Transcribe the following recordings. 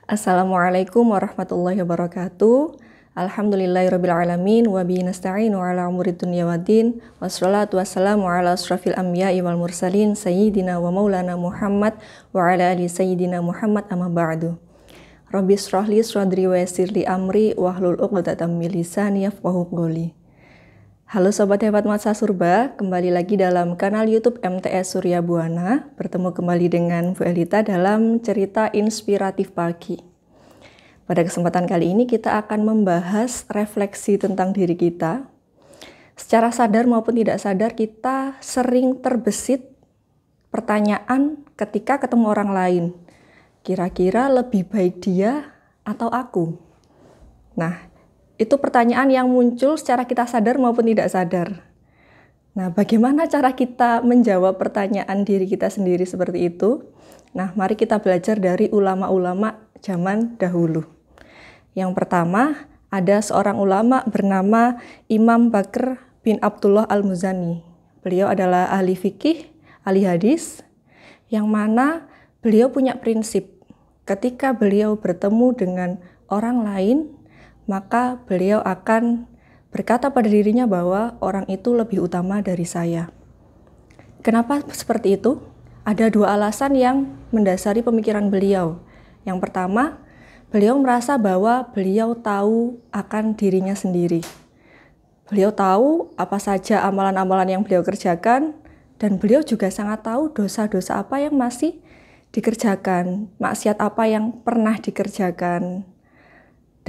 Assalamualaikum warahmatullahi wabarakatuh. Alhamdulillahirrabbilalamin wa bihi nasta'inu ala umuri dunya waddin wassalatu wassalamu ala asrafil anbiya'i wal mursalin sayyidina wa maulana Muhammad wa ala ali sayyidina Muhammad amma ba'du. Rabbi shrahli sadri wa yassirli amri wahlul 'uqdatam min lisani yafqahu qawli. Halo Sobat Hebat Masa Surba, kembali lagi dalam kanal YouTube MTS Surya Buana. Bertemu kembali dengan Bu Elita dalam cerita inspiratif pagi. Pada kesempatan kali ini kita akan membahas refleksi tentang diri kita. Secara sadar maupun tidak sadar kita sering terbesit pertanyaan ketika ketemu orang lain. Kira-kira lebih baik dia atau aku? Nah, itu pertanyaan yang muncul secara kita sadar maupun tidak sadar. Nah, bagaimana cara kita menjawab pertanyaan diri kita sendiri seperti itu? Nah, mari kita belajar dari ulama-ulama zaman dahulu. Yang pertama, ada seorang ulama bernama Imam Bakr bin Abdullah Al-Muzani. Beliau adalah ahli fikih, ahli hadis, yang mana beliau punya prinsip. Ketika beliau bertemu dengan orang lain, maka beliau akan berkata pada dirinya bahwa orang itu lebih utama dari saya. Kenapa seperti itu? Ada dua alasan yang mendasari pemikiran beliau. Yang pertama, beliau merasa bahwa beliau tahu akan dirinya sendiri. Beliau tahu apa saja amalan-amalan yang beliau kerjakan, dan beliau juga sangat tahu dosa-dosa apa yang masih dikerjakan, maksiat apa yang pernah dikerjakan.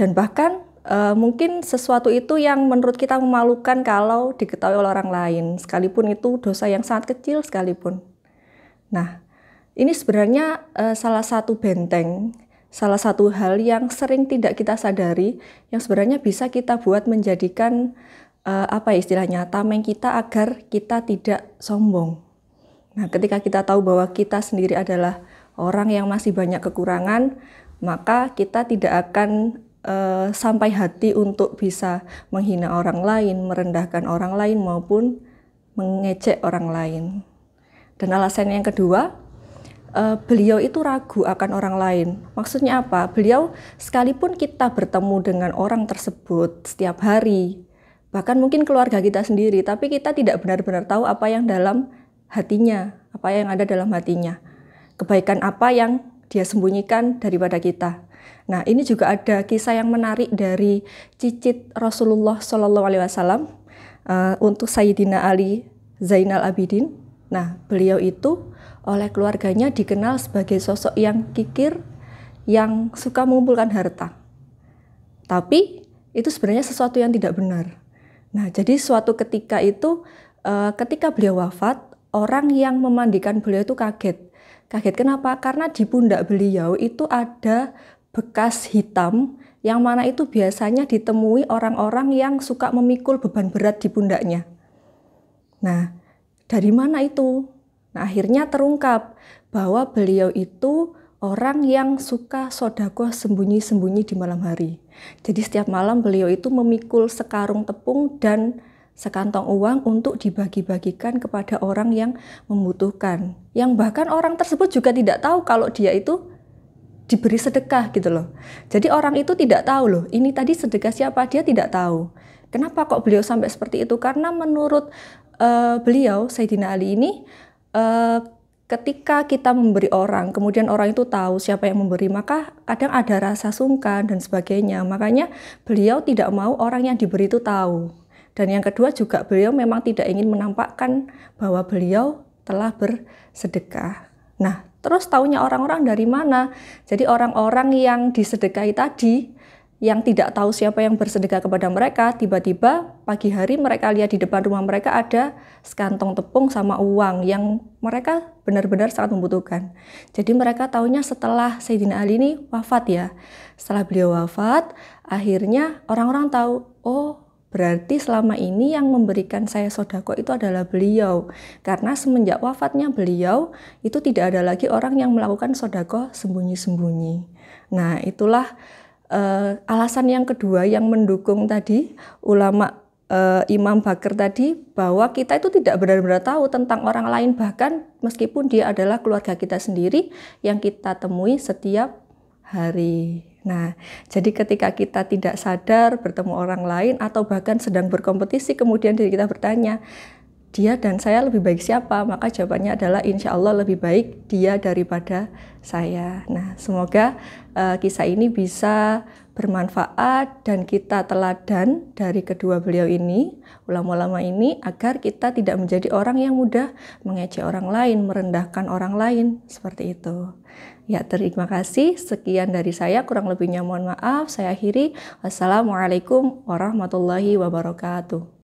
Dan bahkan mungkin sesuatu itu yang menurut kita memalukan kalau diketahui oleh orang lain, sekalipun itu dosa yang sangat kecil sekalipun. Nah, ini sebenarnya salah satu benteng, salah satu hal yang sering tidak kita sadari, yang sebenarnya bisa kita buat menjadikan istilahnya tameng kita agar kita tidak sombong. Nah, ketika kita tahu bahwa kita sendiri adalah orang yang masih banyak kekurangan, maka kita tidak akan sampai hati untuk bisa menghina orang lain, merendahkan orang lain maupun mengejek orang lain. Dan alasan yang kedua, beliau itu ragu akan orang lain. Maksudnya apa? Beliau sekalipun kita bertemu dengan orang tersebut setiap hari, bahkan mungkin keluarga kita sendiri, tapi kita tidak benar-benar tahu apa yang dalam hatinya, apa yang ada dalam hatinya. Kebaikan apa yang dia sembunyikan daripada kita. Nah, ini juga ada kisah yang menarik dari cicit Rasulullah SAW untuk Sayyidina Ali Zainal Abidin. Nah, beliau itu oleh keluarganya dikenal sebagai sosok yang kikir, yang suka mengumpulkan harta. Tapi itu sebenarnya sesuatu yang tidak benar. Nah, jadi suatu ketika itu, ketika beliau wafat, orang yang memandikan beliau itu kaget. Kaget kenapa? Karena di pundak beliau itu ada bekas hitam yang mana itu biasanya ditemui orang-orang yang suka memikul beban berat di pundaknya. Nah, dari mana itu? Nah, akhirnya terungkap bahwa beliau itu orang yang suka sedekah sembunyi-sembunyi di malam hari. Jadi setiap malam beliau itu memikul sekarung tepung dan sekantong uang untuk dibagi-bagikan kepada orang yang membutuhkan. Yang bahkan orang tersebut juga tidak tahu kalau dia itu diberi sedekah gitu loh. Jadi orang itu tidak tahu loh, ini tadi sedekah siapa, dia tidak tahu. Kenapa kok beliau sampai seperti itu? Karena menurut beliau, Sayyidina Ali ini, ketika kita memberi orang, kemudian orang itu tahu siapa yang memberi, maka kadang ada rasa sungkan dan sebagainya. Makanya beliau tidak mau orang yang diberi itu tahu. Dan yang kedua juga beliau memang tidak ingin menampakkan bahwa beliau telah bersedekah. Nah, terus taunya orang-orang dari mana? Jadi orang-orang yang disedekahi tadi, yang tidak tahu siapa yang bersedekah kepada mereka, tiba-tiba pagi hari mereka lihat di depan rumah mereka ada sekantong tepung sama uang yang mereka benar-benar sangat membutuhkan. Jadi mereka taunya setelah Sayyidina Ali ini wafat ya. Setelah beliau wafat, akhirnya orang-orang tahu, oh, berarti selama ini yang memberikan saya sedekah itu adalah beliau. Karena semenjak wafatnya beliau, itu tidak ada lagi orang yang melakukan sedekah sembunyi-sembunyi. Nah, itulah alasan yang kedua yang mendukung tadi ulama Imam Bakr tadi, bahwa kita itu tidak benar-benar tahu tentang orang lain, bahkan meskipun dia adalah keluarga kita sendiri yang kita temui setiap hari. Nah, jadi ketika kita tidak sadar bertemu orang lain atau bahkan sedang berkompetisi, kemudian diri kita bertanya, dia dan saya lebih baik siapa? Maka jawabannya adalah insya Allah lebih baik dia daripada saya. Nah, semoga kisah ini bisa bermanfaat dan kita teladan dari kedua beliau ini, ulama-ulama ini, agar kita tidak menjadi orang yang mudah mengejek orang lain, merendahkan orang lain, seperti itu. Ya, terima kasih. Sekian dari saya, kurang lebihnya mohon maaf. Saya akhiri. Wassalamualaikum warahmatullahi wabarakatuh.